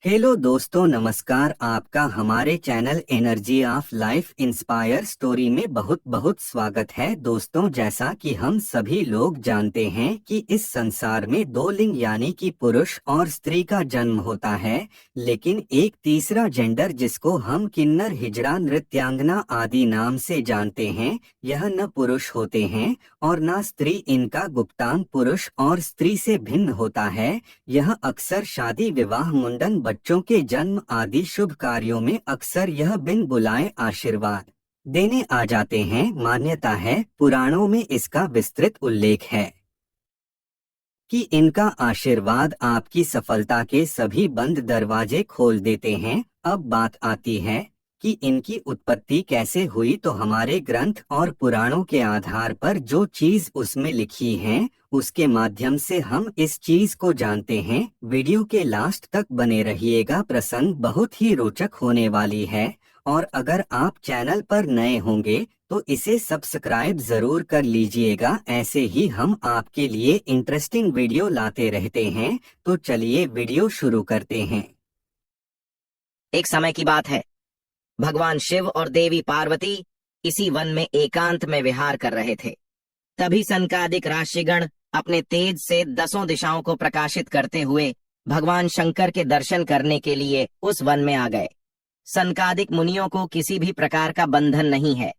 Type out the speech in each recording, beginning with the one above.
Hello दोस्तों, नमस्कार। आपका हमारे channel energy of life inspire story में बहुत बहुत स्वागत है। दोस्तों, जैसा कि हम सभी लोग जानते हैं कि इस संसार में दो लिंग यानी कि पुरुष और स्त्री का जन्म होता है, लेकिन एक तीसरा जेंडर जिसको हम किन्नर, हिजड़ा, नृत्यांगना आदि नाम से जानते हैं, यह न पुरुष होते हैं और न स्त्री। इनका गुप्तांग पुरुष और स्त्री से भिन्न होता है। यह अक्सर शादी, विवाह, मुंडन, बच्चों के जन्म आदि शुभ कार्यों में अक्सर यह बिन बुलाए आशीर्वाद देने आ जाते हैं। मान्यता है, पुराणों में इसका विस्तृत उल्लेख है कि इनका आशीर्वाद आपकी सफलता के सभी बंद दरवाजे खोल देते हैं। अब बात आती है कि इनकी उत्पत्ति कैसे हुई, तो हमारे ग्रंथ और पुराणों के आधार पर जो चीज उसमें लिखी है उसके माध्यम से हम इस चीज को जानते हैं। वीडियो के लास्ट तक बने रहिएगा, प्रसंग बहुत ही रोचक होने वाली है। और अगर आप चैनल पर नए होंगे तो इसे सब्सक्राइब जरूर कर लीजिएगा। ऐसे ही हम आपके लिए इंटरेस्टिंग वीडियो लाते रहते हैं। तो चलिए वीडियो शुरू करते हैं। एक समय की बात है, भगवान शिव और देवी पार्वती इसी वन में एकांत में विहार कर रहे थे। तभी सनकादिक राशिगण अपने तेज से 10 दिशाओं को प्रकाशित करते हुए भगवान शंकर के दर्शन करने के लिए उस वन में आ गए। सनकादिक मुनियों को किसी भी प्रकार का बंधन नहीं है।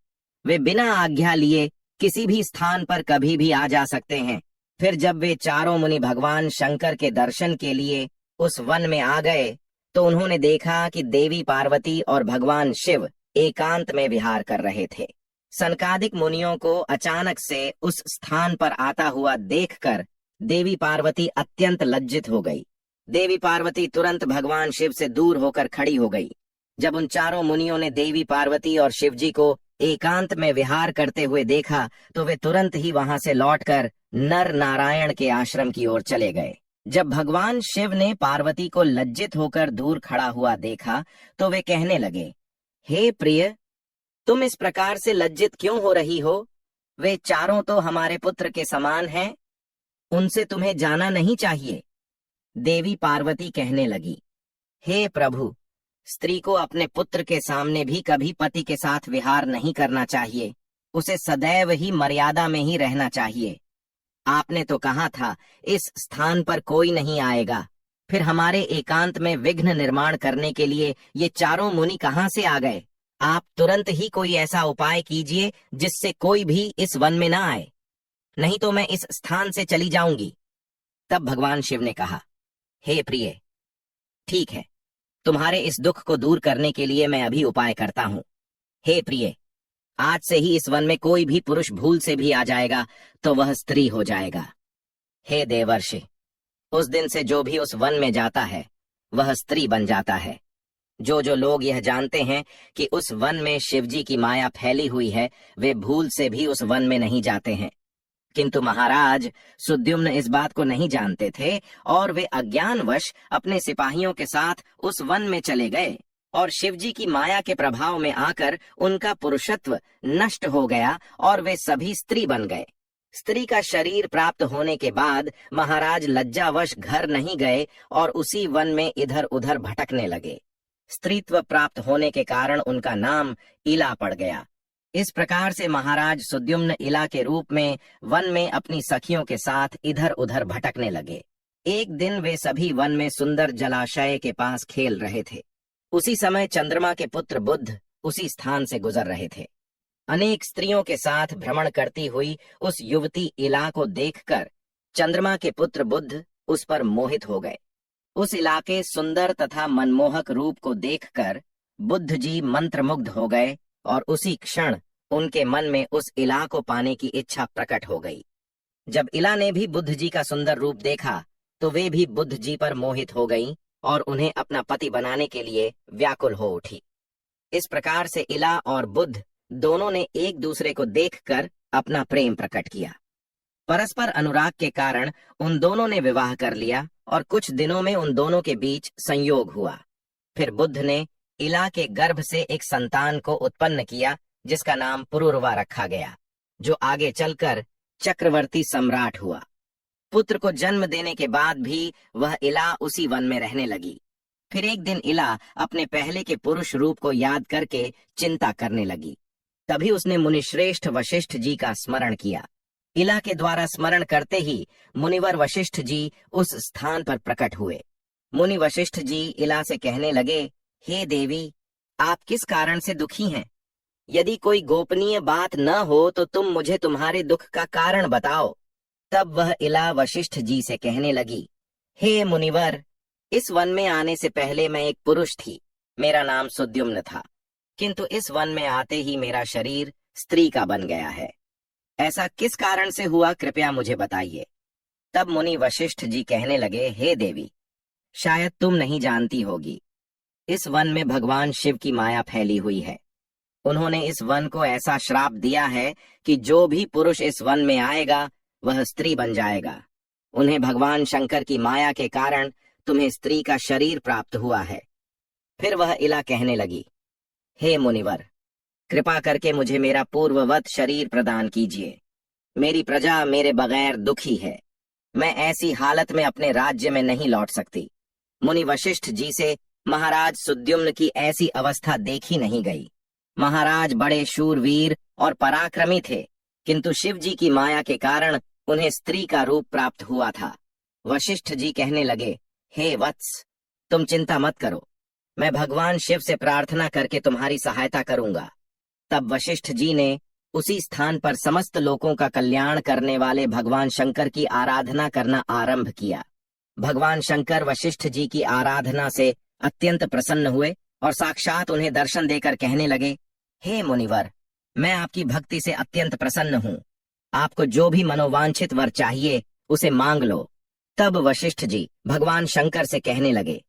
वे बिना आज्ञा लिए किसी भी स्थान पर कभी भी आ जा सकते हैं। फिर जब वे चारों मुनि भगवान शंकर के दर्शन के लिए उस वन में आ गए तो उन्होंने देखा कि देवी पार्वती और भगवान शिव एकांत में विहार कर रहे थे। सनकादिक मुनियों को अचानक से उस स्थान पर आता हुआ देखकर देवी पार्वती अत्यंत लज्जित हो गई। देवी पार्वती तुरंत भगवान शिव से दूर होकर खड़ी हो गई। जब उन चारों मुनियों ने देवी पार्वती और शिव जी को एकांत में विहार करते हुए देखा तो वे तुरंत ही वहां से लौटकर नर नारायण के आश्रम की ओर चले गए। जब भगवान शिव ने पार्वती को लज्जित होकर दूर खड़ा हुआ देखा तो वे कहने लगे, हे प्रिय, तुम इस प्रकार से लज्जित क्यों हो रही हो? वे चारों तो हमारे पुत्र के समान हैं, उनसे तुम्हें जाना नहीं चाहिए। देवी पार्वती कहने लगी, हे प्रभु, स्त्री को अपने पुत्र के सामने भी कभी पति के साथ विहार नहीं करना चाहिए। उसे सदैव ही मर्यादा में ही रहना चाहिए। आपने तो कहा था इस स्थान पर कोई नहीं आएगा, फिर हमारे एकांत में विघ्न निर्माण करने के लिए ये चारों मुनि कहां से आ गए? आप तुरंत ही कोई ऐसा उपाय कीजिए जिससे कोई भी इस वन में ना आए, नहीं तो मैं इस स्थान से चली जाऊंगी। तब भगवान शिव ने कहा, हे प्रिय, ठीक है, तुम्हारे इस दुख को दूर करने के लिए मैं अभी उपाय करता हूं। हे प्रिय, आज से ही इस वन में कोई भी पुरुष भूल से भी आ जाएगा तो वह स्त्री हो जाएगा। हे देवर्षि, उस दिन से जो भी उस वन में जाता है वह स्त्री बन जाता है। जो जो लोग यह जानते हैं कि उस वन में शिवजी की माया फैली हुई है, वे भूल से भी उस वन में नहीं जाते हैं। किंतु महाराज सुद्युम्न इस बात को नहीं जानते थे और वे अज्ञानवश अपने सिपाहियों के साथ उस वन में चले गए और शिवजी की माया के प्रभाव में आकर उनका पुरुषत्व नष्ट हो गया और वे सभी स्त्री बन गए। स्त्री का शरीर प्राप्त होने के बाद महाराज लज्जावश घर नहीं गए और उसी वन में इधर उधर भटकने लगे। स्त्रीत्व प्राप्त होने के कारण उनका नाम इला पड़ गया। इस प्रकार से महाराज सुद्युम्न इला के रूप में वन में अपनी सखियों के साथ इधर उधर भटकने लगे। एक दिन वे सभी वन में सुंदर जलाशय के पास खेल रहे थे। उसी समय चंद्रमा के पुत्र बुध उसी स्थान से गुजर रहे थे। अनेक स्त्रियों के साथ भ्रमण करती हुई उस युवती इला को देखकर चंद्रमा के पुत्र बुध उस पर मोहित हो गए। उस इलाके सुंदर तथा मनमोहक रूप को देखकर बुद्ध जी मंत्रमुग्ध हो गए और उसी क्षण उनके मन में उस इला को पाने की इच्छा प्रकट हो गई। जब इला ने भी बुद्ध जी का सुंदर रूप देखा तो वे भी बुद्ध जी पर मोहित हो गईं और उन्हें अपना पति बनाने के लिए व्याकुल हो उठी। इस प्रकार से इला और बुद्ध दोनों ने एक दूसरे को देखकर अपना प्रेम प्रकट किया। परस्पर अनुराग के कारण उन दोनों ने विवाह कर लिया और कुछ दिनों में उन दोनों के बीच संयोग हुआ। फिर बुद्ध ने इला के गर्भ से एक संतान को उत्पन्न किया जिसका नाम पुरुरवा रखा गया, जो आगे चलकर चक्रवर्ती सम्राट हुआ। पुत्र को जन्म देने के बाद भी वह इला उसी वन में रहने लगी। फिर एक दिन इला अपने पहले के पुरुष रूप को याद करके चिंता करने लगी। तभी उसने मुनिश्रेष्ठ वशिष्ठ जी का स्मरण किया। इला के द्वारा स्मरण करते ही मुनिवर वशिष्ठ जी उस स्थान पर प्रकट हुए। मुनि वशिष्ठ जी इला से कहने लगे, हे देवी, आप किस कारण से दुखी हैं? यदि कोई गोपनीय बात न हो तो तुम मुझे तुम्हारे दुख का कारण बताओ। तब वह इला वशिष्ठ जी से कहने लगी, हे मुनिवर, इस वन में आने से पहले मैं एक पुरुष थी। मेरा नाम सुद्युम्न था, किंतु इस वन में आते ही मेरा शरीर स्त्री का बन गया है। ऐसा किस कारण से हुआ, कृपया मुझे बताइए। तब मुनि वशिष्ठ जी कहने लगे, हे देवी, शायद तुम नहीं जानती होगी, इस वन में भगवान शिव की माया फैली हुई है। उन्होंने इस वन को ऐसा श्राप दिया है कि जो भी पुरुष इस वन में आएगा वह स्त्री बन जाएगा। उन्हें भगवान शंकर की माया के कारण तुम्हें स्त्री का शरीर प्राप्त हुआ है। फिर वह इला कहने लगी, हे मुनिवर, कृपा करके मुझे मेरा पूर्ववत शरीर प्रदान कीजिए। मेरी प्रजा मेरे बगैर दुखी है। मैं ऐसी हालत में अपने राज्य में नहीं लौट सकती। मुनि वशिष्ठ जी से महाराज सुद्युम्न की ऐसी अवस्था देखी नहीं गई। महाराज बड़े शूरवीर और पराक्रमी थे, किंतु शिव जी की माया के कारण उन्हें स्त्री का रूप प्राप्त हुआ था। वशिष्ठ जी कहने लगे, हे वत्स, तुम चिंता मत करो, मैं भगवान शिव से प्रार्थना करके तुम्हारी सहायता करूंगा। तब वशिष्ठ जी ने उसी स्थान पर समस्त लोगों का कल्याण करने वाले भगवान शंकर की आराधना करना आरंभ किया। भगवान शंकर वशिष्ठ जी की आराधना से अत्यंत प्रसन्न हुए और साक्षात उन्हें दर्शन देकर कहने लगे, हे मुनिवर, मैं आपकी भक्ति से अत्यंत प्रसन्न हूँ। आपको जो भी मनोवांछित वर चाहिए उसे मांग लो। तब वशिष्ठ जी भगवान शंकर से कहने लगे,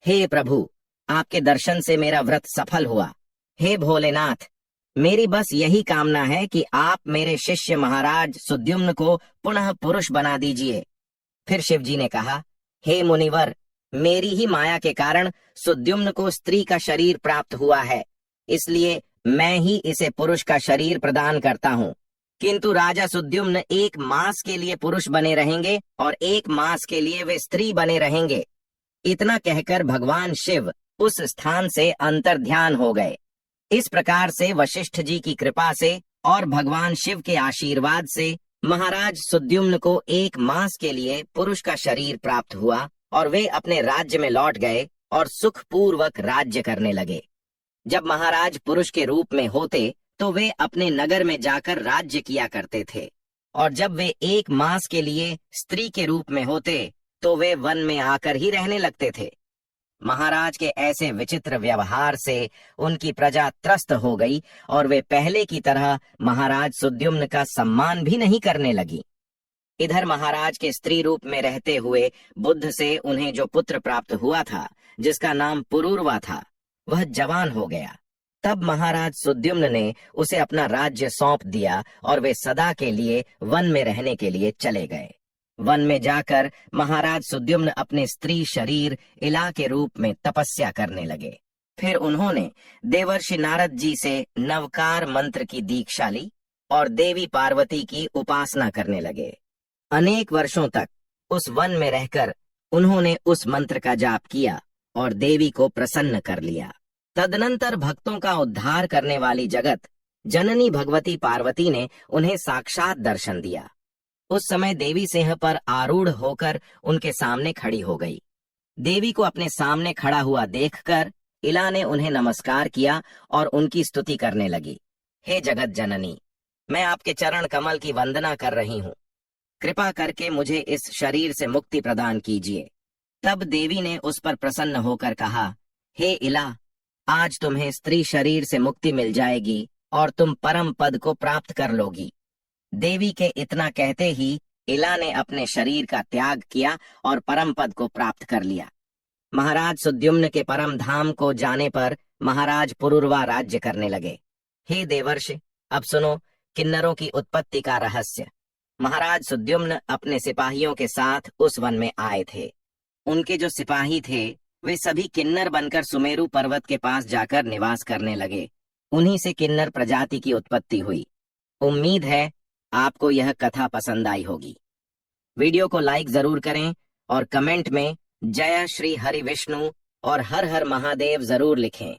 हे प्रभु, आपके दर्शन से मेरा व्रत सफल हुआ। हे भोलेनाथ, मेरी बस यही कामना है कि आप मेरे शिष्य महाराज सुद्युम्न को पुनः पुरुष बना दीजिए। फिर शिव जी ने कहा, हे मुनिवर, मेरी ही माया के कारण सुद्युम्न को स्त्री का शरीर प्राप्त हुआ है, इसलिए मैं ही इसे पुरुष का शरीर प्रदान करता हूँ। किंतु राजा सुद्युम्न 1 मास के लिए पुरुष बने रहेंगे और 1 मास के लिए वे स्त्री बने रहेंगे। इतना कहकर भगवान शिव उस स्थान से अंतर्ध्यान हो गए। इस प्रकार से वशिष्ठ जी की कृपा से और भगवान शिव के आशीर्वाद से महाराज सुद्युम्न को 1 मास के लिए पुरुष का शरीर प्राप्त हुआ और वे अपने राज्य में लौट गए और सुखपूर्वक राज्य करने लगे। जब महाराज पुरुष के रूप में होते तो वे अपने नगर में जाकर राज्य किया करते थे, और जब वे 1 मास के लिए स्त्री के रूप में होते तो वे वन में आकर ही रहने लगते थे। महाराज के ऐसे विचित्र व्यवहार से उनकी प्रजा त्रस्त हो गई और वे पहले की तरह महाराज सुद्युम्न का सम्मान भी नहीं करने लगी। इधर महाराज के स्त्री रूप में रहते हुए बुद्ध से उन्हें जो पुत्र प्राप्त हुआ था, जिसका नाम पुरूरवा था, वह जवान हो गया। तब महाराज सुद्युम्न ने उसे अपना राज्य सौंप दिया और वे सदा के लिए वन में रहने के लिए चले गए। वन में जाकर महाराज सुद्युम्न अपने स्त्री शरीर इला के रूप में तपस्या करने लगे। फिर उन्होंने देवर्षि नारद जी से नवकार मंत्र की दीक्षा ली और देवी पार्वती की उपासना करने लगे। अनेक वर्षों तक उस वन में रहकर उन्होंने उस मंत्र का जाप किया और देवी को प्रसन्न कर लिया। तदनंतर भक्तों का उद्धार करने वाली जगत जननी भगवती पार्वती ने उन्हें साक्षात दर्शन दिया। उस समय देवी सिंह पर आरूढ़ होकर उनके सामने खड़ी हो गई। देवी को अपने सामने खड़ा हुआ देखकर इला ने उन्हें नमस्कार किया और उनकी स्तुति करने लगी। हे जगत जननी, मैं आपके चरण कमल की वंदना कर रही हूँ। कृपा करके मुझे इस शरीर से मुक्ति प्रदान कीजिए। तब देवी ने उस पर प्रसन्न होकर कहा, हे इला, आज तुम्हें स्त्री शरीर से मुक्ति मिल जाएगी और तुम परम पद को प्राप्त कर लोगी। देवी के इतना कहते ही इला ने अपने शरीर का त्याग किया और परम पद को प्राप्त कर लिया। महाराज सुद्युम्न के परम धाम को जाने पर महाराज पुरूरवा राज्य करने लगे। हे देवर्षि, अब सुनो किन्नरों की उत्पत्ति का रहस्य। महाराज सुद्युम्न अपने सिपाहियों के साथ उस वन में आए थे। उनके जो सिपाही थे वे सभी किन्नर बनकर सुमेरु पर्वत के पास जाकर निवास करने लगे। उन्हीं से किन्नर प्रजाति की उत्पत्ति हुई। उम्मीद है आपको यह कथा पसंद आई होगी। वीडियो को लाइक जरूर करें और कमेंट में जय श्री हरि विष्णु और हर हर महादेव जरूर लिखें।